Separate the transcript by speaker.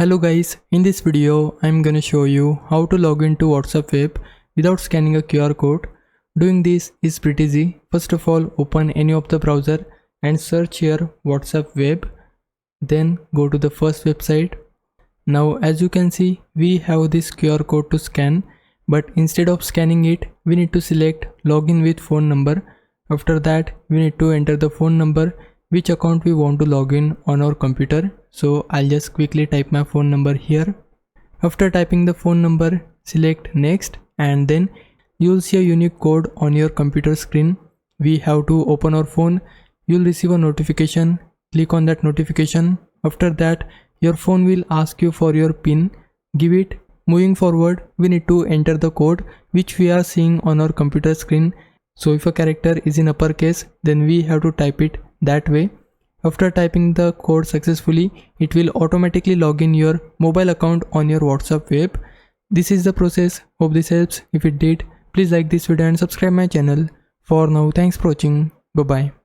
Speaker 1: Hello guys, in this video I'm gonna show you how to log into WhatsApp web without scanning a QR code. Doing this is pretty easy. First of all, open any of the browser and search here WhatsApp web. Then go to the first website. Now as you can see, we have this QR code to scan, but instead of scanning it, we need to select login with phone number. After that, we need to enter the phone number which account we want to log in on our computer. So I'll just quickly type my phone number here. After typing the phone number, select next, and then you'll see a unique code on your computer screen. We have to open our phone. You'll receive a notification. Click on that notification. After that, your phone will ask you for your PIN. Give it. Moving forward, we need to enter the code which we are seeing on our computer screen. So if a character is in uppercase, then we have to type it that way. After typing the code successfully, it will automatically log in your mobile account on your WhatsApp web. This is the process. Hope this helps. If it did, please like this video and subscribe my channel. For now, thanks for watching. Bye bye.